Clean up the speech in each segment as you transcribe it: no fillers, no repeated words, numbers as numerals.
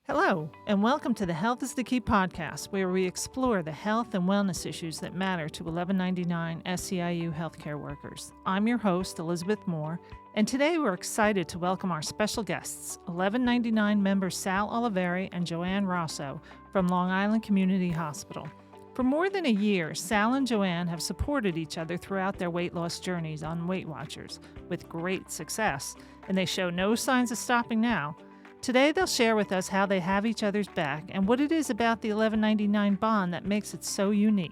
Hello, and welcome to the Health is the Key podcast, where we explore the health and wellness issues that matter to 1199 SEIU healthcare workers. I'm your host, Elizabeth Moore, and today we're excited to welcome our special guests, 1199 members Sal Oliveri and Joanne Rosso from Long Island Community Hospital. For more than a year, Sal and Joanne have supported each other throughout their weight loss journeys on WeightWatchers with great success, and they show no signs of stopping now. Today, they'll share with us how they have each other's back and what it is about the 1199 bond that makes it so unique.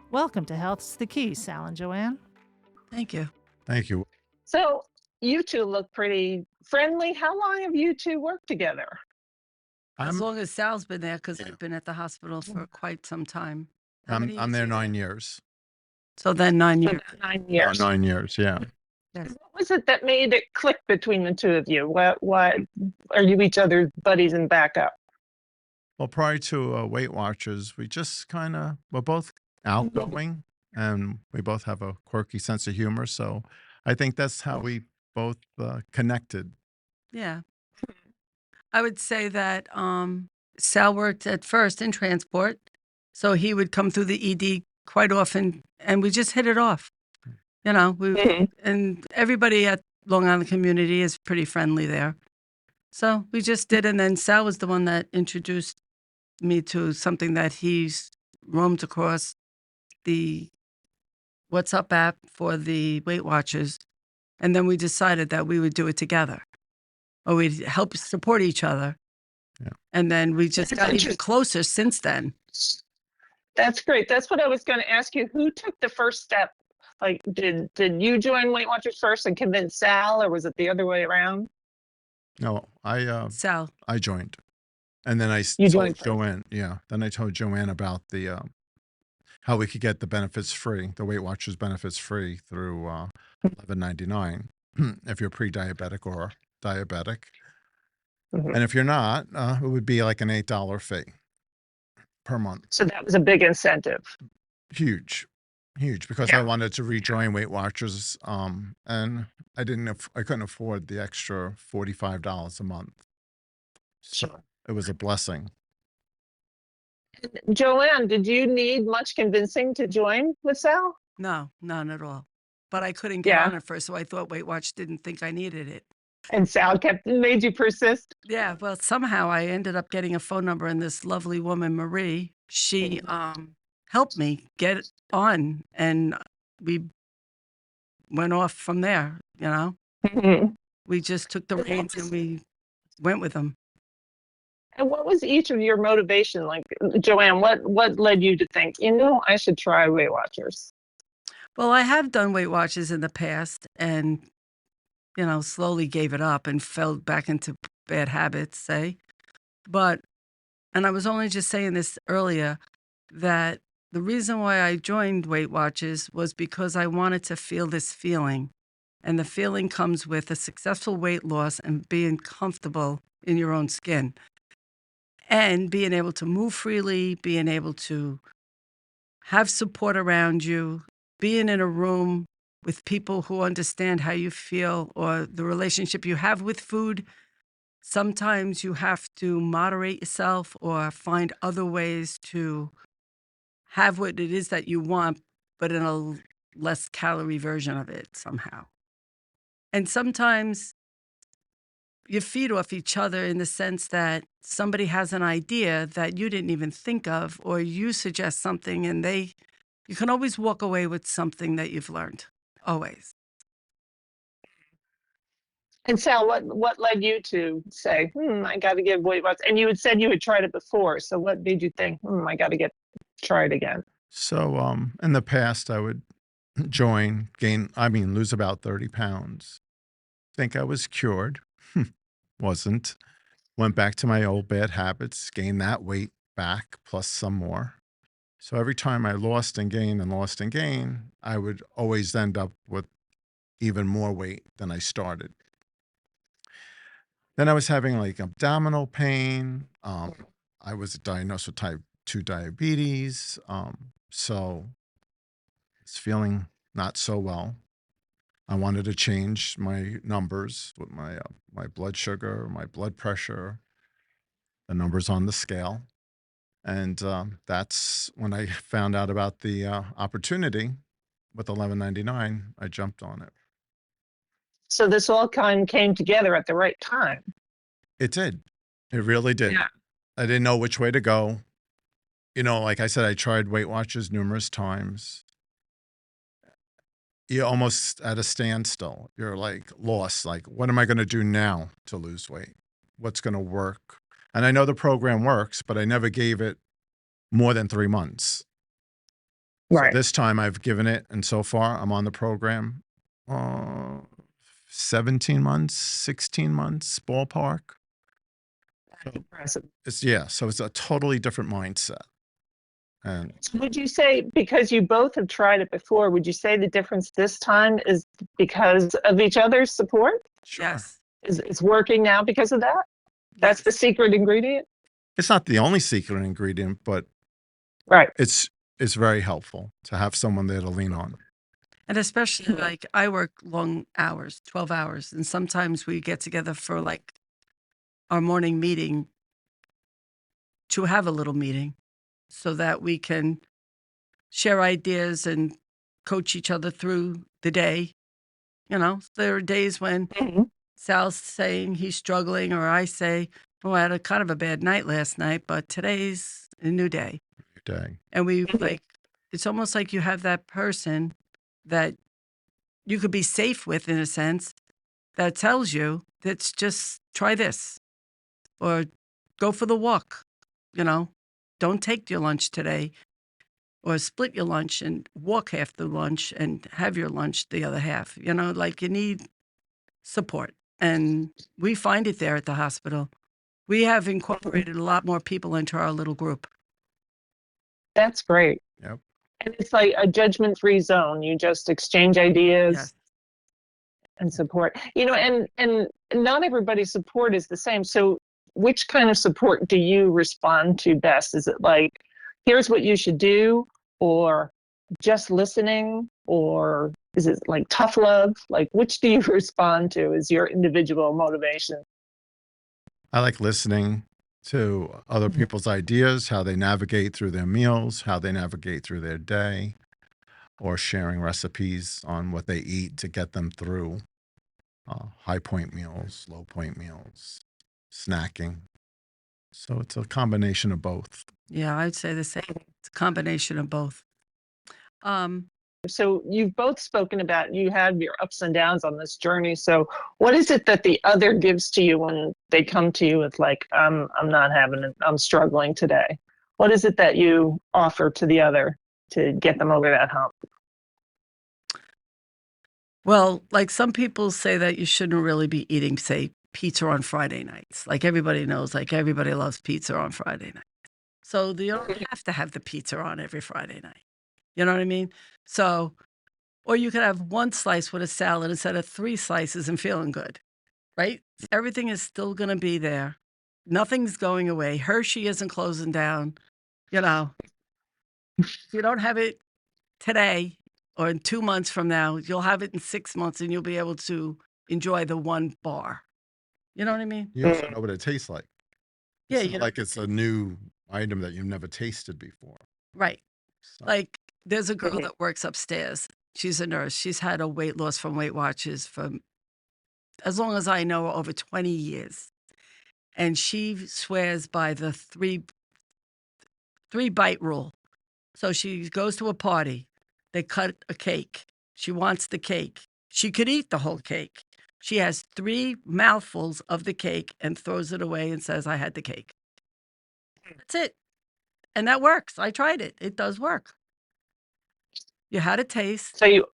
Welcome to Health's the Key, Sal and Joanne. Thank you. Thank you. So you two look pretty friendly. How long have you two worked together? As long as Sal's been there, because I've been at the hospital for quite some time. I'm there 9 years. So then 9 years. 9 years. 9 years, yeah. Yes. What was it that made it click between the two of you? What are you each other's buddies and backup? Well, prior to Weight Watchers, we just we're both outgoing and we both have a quirky sense of humor. So I think that's how we both connected. Yeah. I would say that Sal worked at first in transport. So he would come through the ED quite often and we just hit it off. You know, and everybody at Long Island Community is pretty friendly there. So we just did. And then Sal was the one that introduced me to something that he's roamed across, the What's Up app for the Weight Watchers. And then we decided that we would do it together, or we'd help support each other. Yeah. And then we just got even closer since then. That's great. That's what I was going to ask you. Who took the first step? Like, did you join Weight Watchers first and convince Sal, or was it the other way around? No, Sal. I joined. And then You told joined first. Joanne, then I told Joanne about the how we could get the benefits free, the Weight Watchers benefits free through 1199 if you're pre-diabetic or diabetic. Mhm. And if you're not, it would be like an $8 fee per month. So that was a big incentive. Huge, because I wanted to rejoin Weight Watchers, and I couldn't afford the extra $45 a month. So it was a blessing. Joanne, did you need much convincing to join with Sal? No, none at all. But I couldn't get on at first, so I thought Weight Watch didn't think I needed it. And Sal made you persist? Yeah, well, somehow I ended up getting a phone number, and this lovely woman, Marie, she helped me get on, and we went off from there, you know? Mhm. We just took the reins and we went with them. And what was each of your motivation? Like, Joanne, what led you to think, I should try Weight Watchers? Well, I have done Weight Watchers in the past and, slowly gave it up and fell back into bad habits, say. And I was only just saying this earlier, that the reason why I joined Weight Watchers was because I wanted to feel this feeling. And the feeling comes with a successful weight loss and being comfortable in your own skin. And being able to move freely, being able to have support around you, being in a room with people who understand how you feel or the relationship you have with food. Sometimes you have to moderate yourself or find other ways to have what it is that you want, but in a less calorie version of it somehow. And sometimes you feed off each other in the sense that somebody has an idea that you didn't even think of, or you suggest something and you can always walk away with something that you've learned. Always. And Sal, what led you to say, I got to give Weight Watchers? And you had said you had tried it before. So what made you think, I got to try it again? So in the past, I would lose about 30 pounds. Think I was cured. Wasn't. Went back to my old bad habits, gained that weight back plus some more. So every time I lost and gained, I would always end up with even more weight than I started. Then I was having like abdominal pain. I was diagnosed with type 2 diabetes. So it's feeling not so well. I wanted to change my numbers with my blood sugar, my blood pressure. the numbers on the scale. And that's when I found out about the opportunity with 11.99. I jumped on it. So this all kind of came together at the right time. It did. It really did. Yeah. I didn't know which way to go. Like I said, I tried Weight Watchers numerous times. You're almost at a standstill. You're like lost. Like, what am I going to do now to lose weight? What's going to work? And I know the program works, but I never gave it more than 3 months. Right. So this time I've given it, and so far I'm on the program 17 months, 16 months, ballpark. That's impressive. So it's a totally different mindset. And Would you say, because you both have tried it before, would you say the difference this time is because of each other's support? sure. Yes. It's working now because of that? That's the Yes. secret ingredient? It's not the only secret ingredient, but Right. it's very helpful to have someone there to lean on. And especially like I work long hours, 12 hours, and sometimes we get together for like our morning meeting to have a little meeting so that we can share ideas and coach each other through the day. There are days when Mhm. Sal's saying he's struggling, or I say, oh, I had a kind of a bad night last night, but today's a new day. Day. And it's almost like you have that person that you could be safe with, in a sense, that tells you that's just try this or go for the walk. Don't take your lunch today, or split your lunch and walk half the lunch and have your lunch the other half. Like you need support. And we find it there at the hospital. We have incorporated a lot more people into our little group. That's great. Yep. And it's like a judgment-free zone. You just exchange ideas Yes. and support. And not everybody's support is the same. So which kind of support do you respond to best? Is it like, here's what you should do, or just listening, or is it like tough love? Like, which do you respond to as your individual motivation? I like listening to other people's ideas, how they navigate through their meals, how they navigate through their day, or sharing recipes on what they eat to get them through high point meals, low point meals, snacking. So it's a combination of both. Yeah, I'd say the same. It's a combination of both. So you've both spoken about you have your ups and downs on this journey. So what is it that the other gives to you when they come to you with like, I'm not having it, I'm struggling today? What is it that you offer to the other to get them over that hump? Well, like some people say that you shouldn't really be eating, say, pizza on Friday nights. Like everybody knows, like everybody loves pizza on Friday night. So you don't have to have the pizza on every Friday night. You know what I mean? So, or you could have one slice with a salad instead of 3 slices and feeling good, right? Everything is still going to be there. Nothing's going away. Hershey isn't closing down. If you don't have it today or in 2 months from now, you'll have it in 6 months and you'll be able to enjoy the one bar. You know what I mean? You also know what it tastes like. Yeah, It's not like it's a new item that you've never tasted before. right. So, Like there's a girl that works upstairs. She's a nurse. She's had a weight loss from WeightWatchers for as long as I know, over 20 years. And she swears by the three bite rule. So she goes to a party. They cut a cake. She wants the cake. She could eat the whole cake. She has 3 mouthfuls of the cake and throws it away and says, I had the cake. That's it. And that works. I tried it. It does work. You had a taste. So you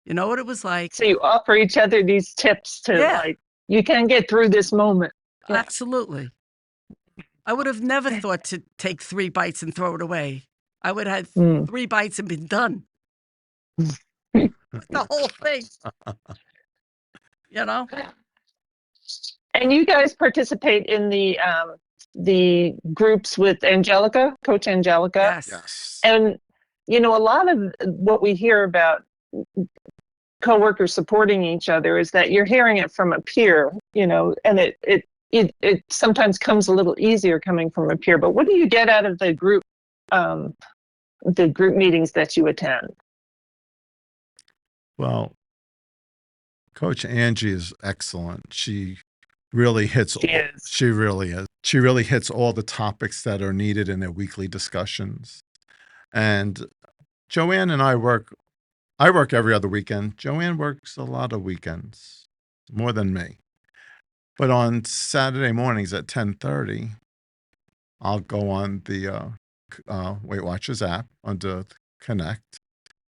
know what it was like. offer each other these tips to like, you can get through this moment. Yeah. Absolutely. I would have never thought to take 3 bites and throw it away. I would have had 3 bites and been done. The whole thing. And you guys participate in the groups with Angelica, Coach Angelica. yes. And a lot of what we hear about coworkers supporting each other is that you're hearing it from a peer, and it it sometimes comes a little easier coming from a peer. But what do you get out of the group meetings that you attend? Well, Coach Angie is excellent. She really hits She is. She really is. She really hits all the topics that are needed in their weekly discussions. And Joanne and I work every other weekend. Joanne works a lot of weekends, more than me. But on Saturday mornings at 10:30, I'll go on the WeightWatchers app under Connect,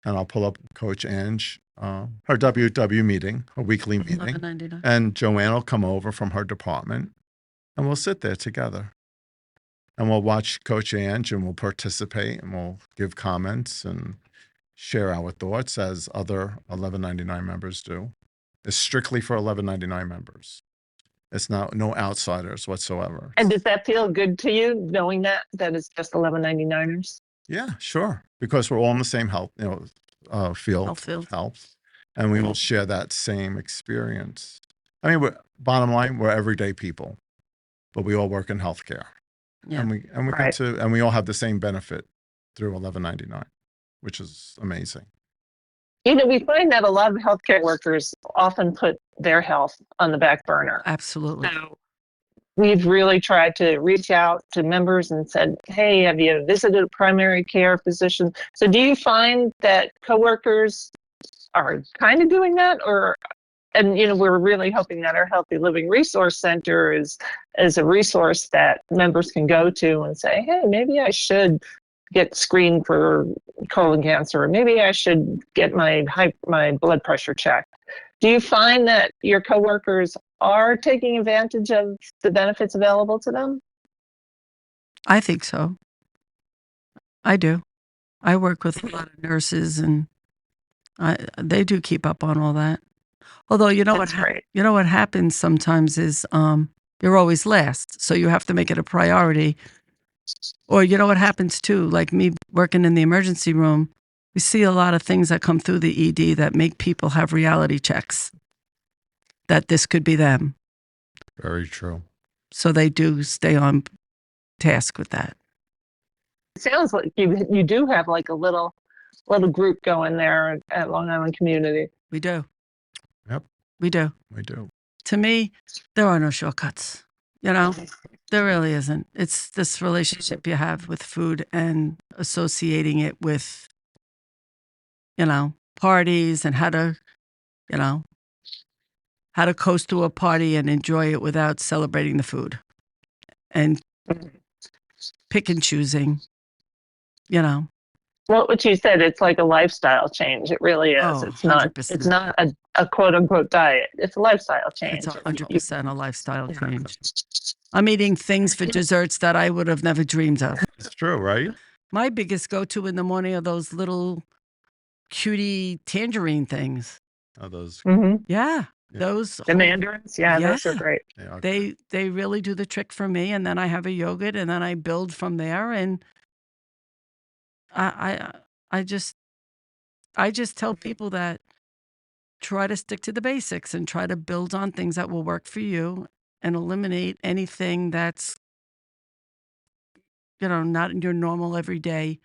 and I'll pull up Coach Ange, her WW meeting, her weekly meeting, $11.99. and Joanne will come over from her department, and we'll sit there together. And we'll watch Coach Ange, and we'll participate, and we'll give comments and share our thoughts as other $11.99 members do. It's strictly for $11.99 members. It's no outsiders whatsoever. And does that feel good to you, knowing that it's just $11.99ers? Yeah, sure. Because we're all in the same field, Health field. health, and we will share that same experience. I mean, bottom line, we're everyday people, but we all work in healthcare, Yeah. and we Right. and we all have the same benefit through $11.99, which is amazing. We find that a lot of healthcare workers often put their health on the back burner. Absolutely. So we've really tried to reach out to members and said, hey, have you visited a primary care physician? So do you find that coworkers are kind of doing that? And we're really hoping that our Healthy Living Resource Center is a resource that members can go to and say, hey, maybe I should get screened for colon cancer, or maybe I should get my blood pressure checked. Do you find that your coworkers are taking advantage of the benefits available to them? I think so. I do. I work with a lot of nurses, and they do keep up on all that. Although That's great. what happens sometimes is you're always last, so you have to make it a priority. Or what happens too, like me working in the emergency room, we see a lot of things that come through the ED that make people have reality checks that this could be them. Very true. So they do stay on task with that. It sounds like you do have like a little group going there at Long Island Community. We do. Yep. We do. We do. To me, there are no shortcuts. There really isn't. It's this relationship you have with food and associating it with, parties, and how to coast to a party and enjoy it without celebrating the food, and pick and choosing, Well, what you said, it's like a lifestyle change. It really is. Oh, It's not 100%. It's not a quote unquote diet. It's a lifestyle change. It's 100% a lifestyle change. I'm eating things for desserts that I would have never dreamed of. It's true, right? My biggest go-to in the morning are those little cutie tangerine things. Oh, those. Mhm. Yeah, Yeah. those. The mandarins, those are Yeah. great. They really do the trick for me, and then I have a yogurt, and then I build from there. And I just tell people that try to stick to the basics and try to build on things that will work for you, and eliminate anything that's not in your normal everyday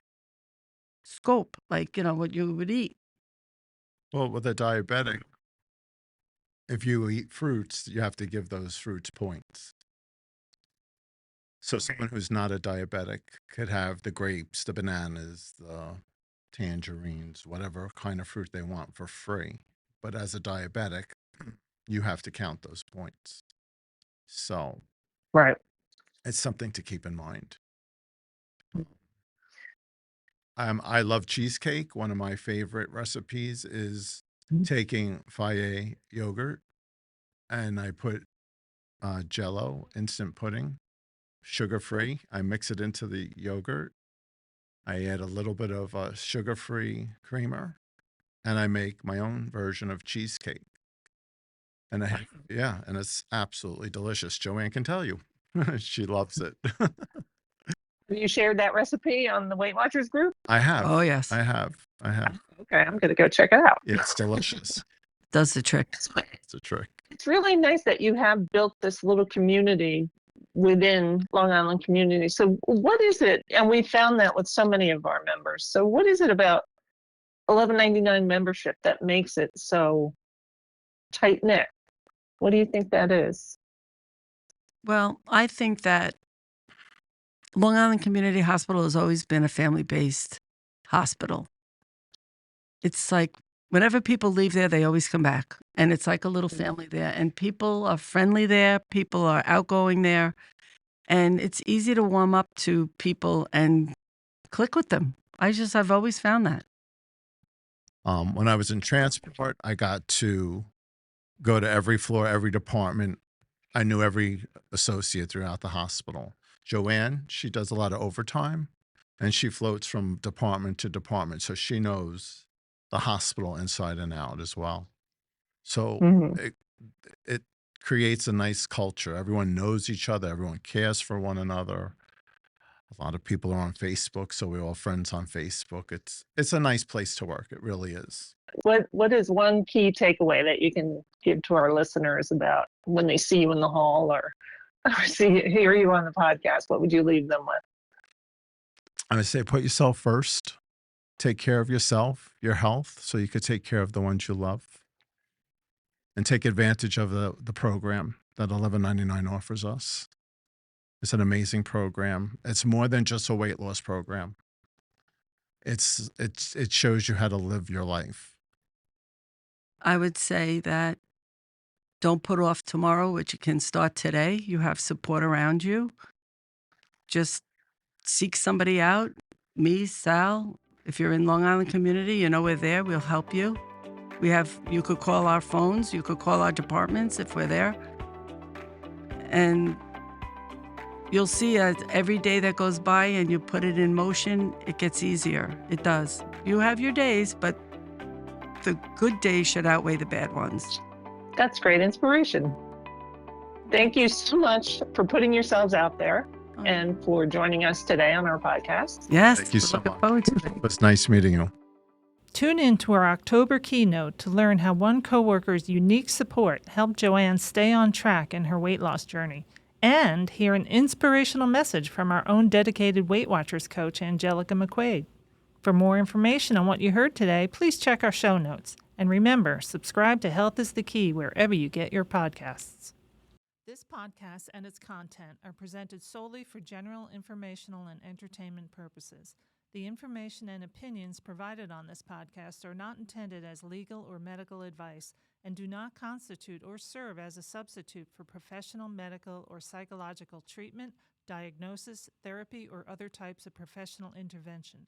scope, like what you would eat. Well, with a diabetic, if you eat fruits, you have to give those fruits points. So someone who's not a diabetic could have the grapes, the bananas, the tangerines, whatever kind of fruit they want for free. But as a diabetic, you have to count those points. So Right. it's something to keep in mind. I love cheesecake. One of my favorite recipes is taking Fage yogurt, and I put Jello instant pudding, sugar-free. I mix it into the yogurt. I add a little bit of sugar-free creamer, and I make my own version of cheesecake. And and it's absolutely delicious. Joanne can tell you. She loves it. Have you shared that recipe on the WeightWatchers group? I have. Oh, yes. I have. Okay, I'm going to go check it out. It's delicious. Does the trick. It's a trick. It's really nice that you have built this little community within Long Island community. So what is it? And we found that with so many of our members. So what is it about 1199 membership that makes it so tight knit? What do you think that is? Well, I think that Long Island Community Hospital has always been a family-based hospital. It's like whenever people leave there, they always come back. And it's like a little family there. And people are friendly there. People are outgoing there. And it's easy to warm up to people and click with them. I've always found that. When I was in transport, I got to go to every floor, every department. I knew every associate throughout the hospital. Joanne, she does a lot of overtime, and she floats from department to department, so she knows the hospital inside and out as well. So it creates a nice culture. Everyone knows each other. Everyone cares for one another. A lot of people are on Facebook, so we're all friends on Facebook. It's a nice place to work. It really is. What is one key takeaway that you can give to our listeners about when they see you in the hall or hear you on the podcast? What would you leave them with? I would say put yourself first. Take care of yourself, your health, so you could take care of the ones you love. And take advantage of the program that 1199 offers us. It's an amazing program. It's more than just a weight loss program. It shows you how to live your life. I would say that don't put off tomorrow, which you can start today. You have support around you. Just seek somebody out. Me, Sal. If you're in Long Island community, you know we're there. We'll help you. You could call our phones. You could call our departments if we're there. And you'll see every day that goes by and you put it in motion, it gets easier. It does. You have your days, but the good days should outweigh the bad ones. That's great inspiration. Thank you so much for putting yourselves out there and for joining us today on our podcast. Yes, Thank you so looking much. forward to it. It was nice meeting you. Tune in to our October keynote to learn how one coworker's unique support helped Joanne stay on track in her weight loss journey, and hear an inspirational message from our own dedicated WeightWatchers coach, Angelica McQuaid. For more information on what you heard today, please check our show notes. And remember, subscribe to Health is the Key wherever you get your podcasts. This podcast and its content are presented solely for general informational and entertainment purposes. The information and opinions provided on this podcast are not intended as legal or medical advice and do not constitute or serve as a substitute for professional medical or psychological treatment, diagnosis, therapy, or other types of professional intervention.